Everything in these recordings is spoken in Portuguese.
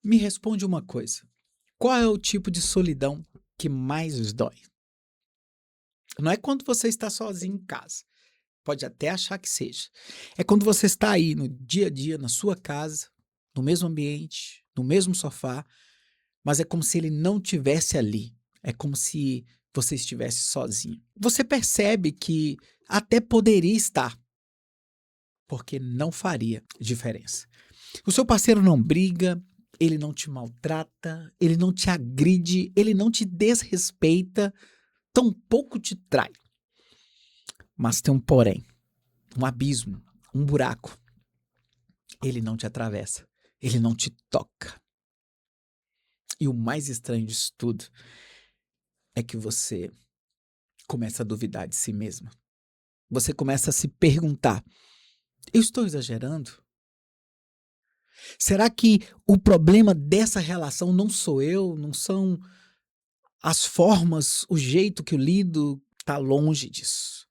Me responde uma coisa. Qual é o tipo de solidão que mais dói? Não é quando você está sozinho em casa. Pode até achar que seja. É quando você está aí no dia a dia, na sua casa, no mesmo ambiente, no mesmo sofá, mas é como se ele não tivesse ali. É como se você estivesse sozinho. Você percebe que até poderia estar, porque não faria diferença. O seu parceiro não briga, ele não te maltrata, ele não te agride, ele não te desrespeita, tampouco te trai. Mas tem um porém, um abismo, um buraco. Ele não te atravessa, ele não te toca. E o mais estranho disso tudo é que você começa a duvidar de si mesma. Você começa a se perguntar: eu estou exagerando? Será que o problema dessa relação não sou eu, não são as formas, o jeito que eu lido? Está longe disso.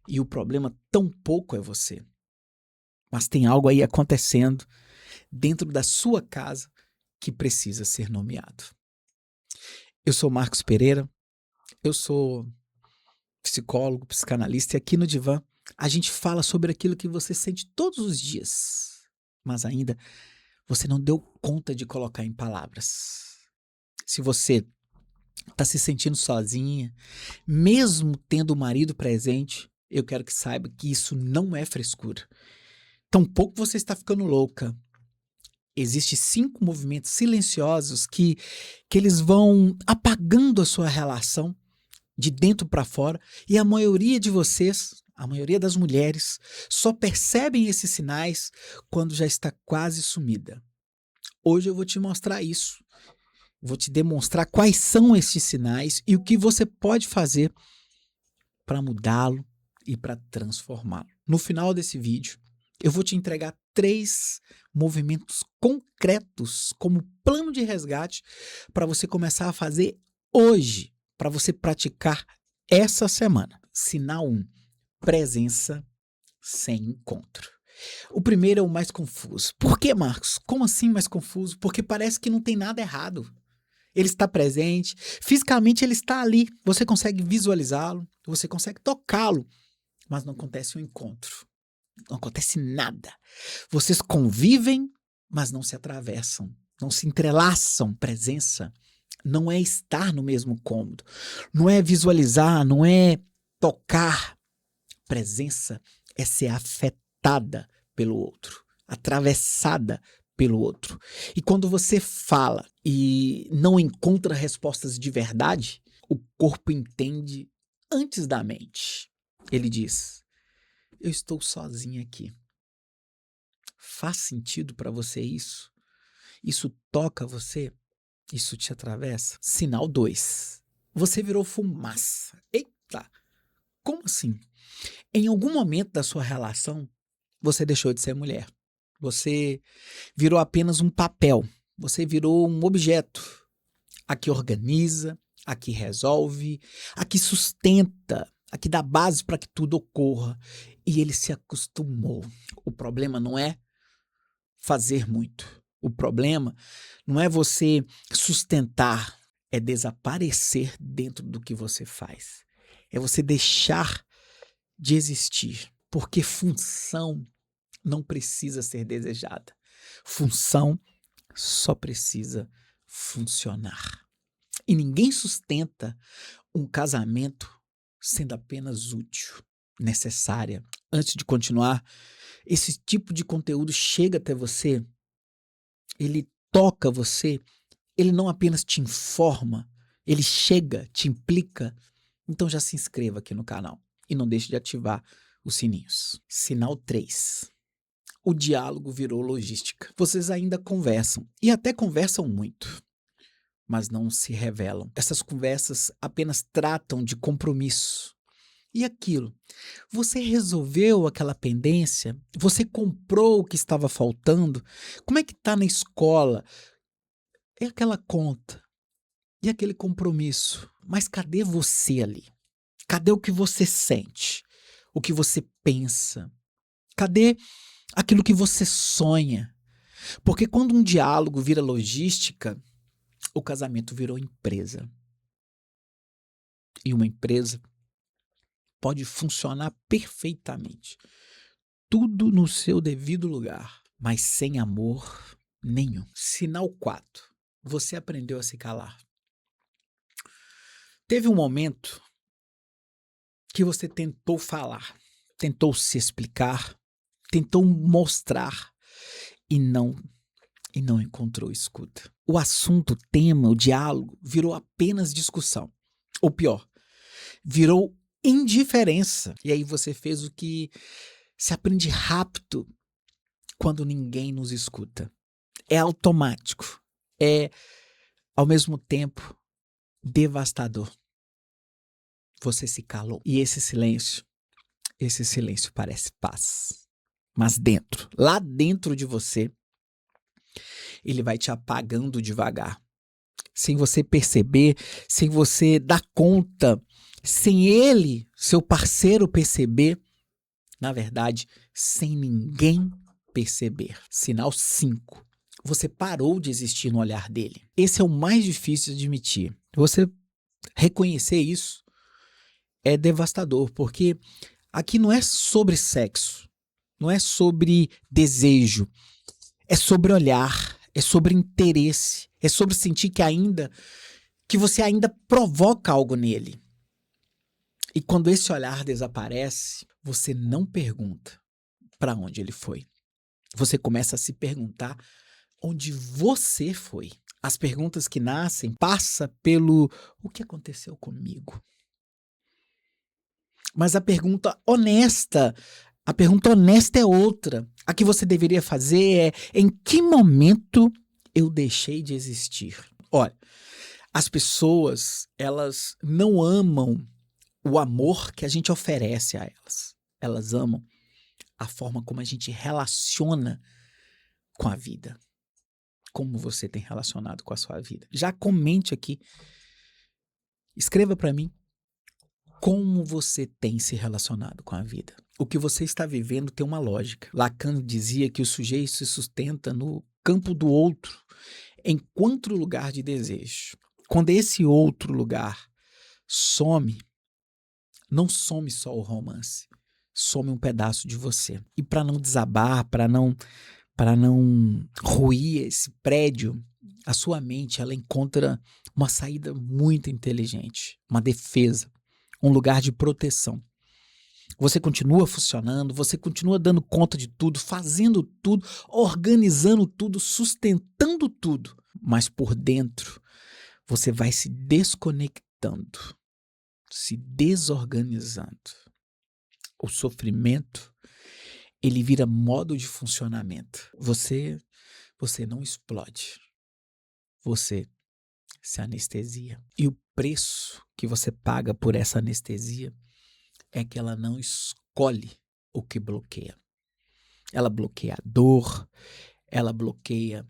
E o problema tampouco é você. Mas tem algo aí acontecendo dentro da sua casa que precisa ser nomeado. Eu sou Marcos Pereira, eu sou psicólogo, psicanalista, e aqui no Divã a gente fala sobre aquilo que você sente todos os dias, mas ainda você não deu conta de colocar em palavras. Se você está se sentindo sozinha, mesmo tendo o marido presente, eu quero que saiba que isso não é frescura. Tampouco você está ficando louca. Existem 5 movimentos silenciosos que eles vão apagando a sua relação de dentro para fora, e a maioria de vocês, a maioria das mulheres, só percebem esses sinais quando já está quase sumida. Hoje eu vou te mostrar isso. Vou te demonstrar quais são esses sinais e o que você pode fazer para mudá-lo e para transformá-lo. No final desse vídeo, eu vou te entregar 3 movimentos concretos como plano de resgate para você começar a fazer hoje, para você praticar essa semana. Sinal 1, presença sem encontro. O primeiro é o mais confuso. Por que, Marcos? Como assim mais confuso? Porque parece que não tem nada errado. Ele está presente, fisicamente ele está ali, você consegue visualizá-lo, você consegue tocá-lo, mas não acontece um encontro, não acontece nada. Vocês convivem, mas não se atravessam, não se entrelaçam. Presença não é estar no mesmo cômodo, não é visualizar, não é tocar. Presença é ser afetada pelo outro, atravessada pelo outro. E quando você fala e não encontra respostas de verdade, o corpo entende antes da mente. Ele diz: eu estou sozinho aqui. Faz sentido para você isso? Isso toca você? Isso te atravessa? Sinal 2. Você virou fumaça. Eita! Como assim? Em algum momento da sua relação, você deixou de ser mulher. Você virou apenas um papel. Você virou um objeto. A que organiza, a que resolve, a que sustenta, a que dá base para que tudo ocorra. E ele se acostumou. O problema não é fazer muito. O problema não é você sustentar, é desaparecer dentro do que você faz. É você deixar de existir. Porque função não precisa ser desejada. Função só precisa funcionar. E ninguém sustenta um casamento sendo apenas útil, necessária. Antes de continuar, esse tipo de conteúdo chega até você, ele toca você, ele não apenas te informa, ele chega, te implica. Então já se inscreva aqui no canal e não deixe de ativar os sininhos. Sinal 3. O diálogo virou logística. Vocês ainda conversam, e até conversam muito, mas não se revelam. Essas conversas apenas tratam de compromisso. E aquilo? Você resolveu aquela pendência? Você comprou o que estava faltando? Como é que está na escola? É aquela conta. E aquele compromisso? Mas cadê você ali? Cadê o que você sente? O que você pensa? Cadê aquilo que você sonha? Porque quando um diálogo vira logística, o casamento virou empresa. E uma empresa pode funcionar perfeitamente. Tudo no seu devido lugar, mas sem amor nenhum. Sinal 4. Você aprendeu a se calar. Teve um momento que você tentou falar, tentou se explicar, tentou mostrar e não encontrou escuta. O assunto, o tema, o diálogo virou apenas discussão. Ou pior, virou indiferença. E aí você fez o que se aprende rápido quando ninguém nos escuta. É automático. É, ao mesmo tempo, devastador. Você se calou. E esse silêncio parece paz. Mas dentro, lá dentro de você, ele vai te apagando devagar. Sem você perceber, sem você dar conta, sem ele, seu parceiro, perceber. Na verdade, sem ninguém perceber. Sinal 5. Você parou de existir no olhar dele. Esse é o mais difícil de admitir. Você reconhecer isso é devastador, porque aqui não é sobre sexo, não é sobre desejo, é sobre olhar, é sobre interesse, é sobre sentir que você ainda provoca algo nele. E quando esse olhar desaparece, você não pergunta para onde ele foi. Você começa a se perguntar onde você foi. As perguntas que nascem passam pelo o que aconteceu comigo. Mas a pergunta honesta é outra. A que você deveria fazer é: em que momento eu deixei de existir? Olha, as pessoas, elas não amam o amor que a gente oferece a elas. Elas amam a forma como a gente relaciona com a vida. Como você tem relacionado com a sua vida. Já comente aqui. Escreva para mim como você tem se relacionado com a vida. O que você está vivendo tem uma lógica. Lacan dizia que o sujeito se sustenta no campo do outro, enquanto lugar de desejo. Quando esse outro lugar some, não some só o romance, some um pedaço de você. E para não desabar, para não ruir esse prédio, a sua mente ela encontra uma saída muito inteligente, uma defesa, um lugar de proteção. Você continua funcionando, você continua dando conta de tudo, fazendo tudo, organizando tudo, sustentando tudo, mas por dentro você vai se desconectando, se desorganizando. O sofrimento, ele vira modo de funcionamento. Você não explode. Você se anestesia. E o preço que você paga por essa anestesia é que ela não escolhe o que bloqueia. Ela bloqueia a dor, ela bloqueia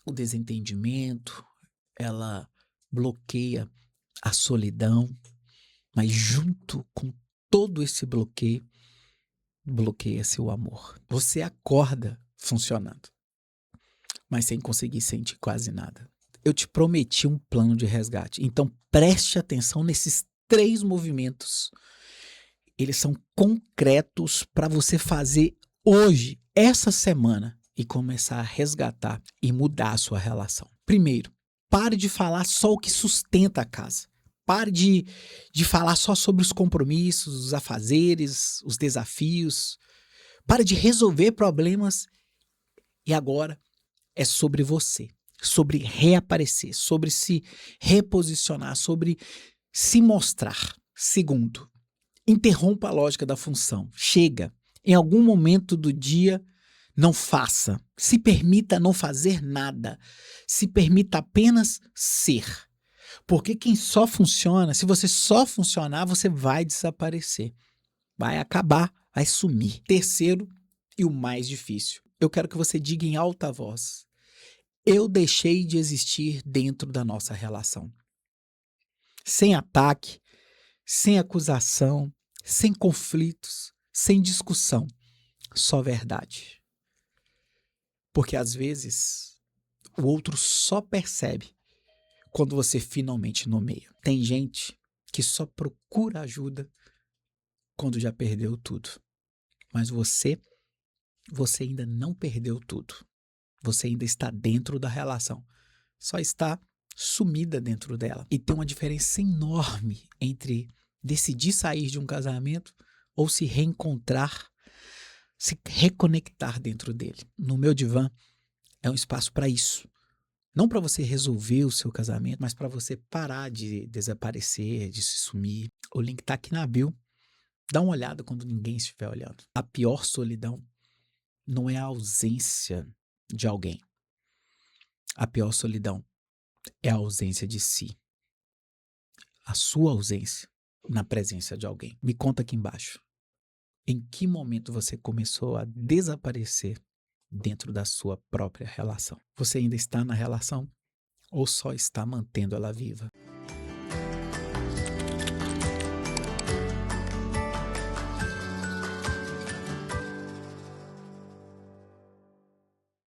o desentendimento, ela bloqueia a solidão, mas junto com todo esse bloqueio, bloqueia-se o amor. Você acorda funcionando, mas sem conseguir sentir quase nada. Eu te prometi um plano de resgate, então preste atenção nesses 3 movimentos. Eles são concretos para você fazer hoje, essa semana, e começar a resgatar e mudar a sua relação. Primeiro, pare de falar só o que sustenta a casa. Pare de falar só sobre os compromissos, os afazeres, os desafios. Pare de resolver problemas. E agora é sobre você, sobre reaparecer, sobre se reposicionar, sobre se mostrar. Segundo, interrompa a lógica da função. Chega. Em algum momento do dia, não faça. Se permita não fazer nada. Se permita apenas ser. Porque quem só funciona, se você só funcionar, você vai desaparecer. Vai acabar, vai sumir. Terceiro e o mais difícil. Eu quero que você diga em alta voz: eu deixei de existir dentro da nossa relação. Sem ataque, sem acusação, sem conflitos, sem discussão, só verdade. Porque às vezes o outro só percebe quando você finalmente nomeia. Tem gente que só procura ajuda quando já perdeu tudo. Mas você ainda não perdeu tudo. Você ainda está dentro da relação. Só está sumida dentro dela. E tem uma diferença enorme entre decidir sair de um casamento ou se reencontrar, se reconectar dentro dele. No meu divã é um espaço para isso. Não para você resolver o seu casamento, mas para você parar de desaparecer, de se sumir. O link está aqui na bio. Dá uma olhada quando ninguém estiver olhando. A pior solidão não é a ausência de alguém. A pior solidão é a ausência de si. A sua ausência na presença de alguém. Me conta aqui embaixo. Em que momento você começou a desaparecer dentro da sua própria relação? Você ainda está na relação ou só está mantendo ela viva?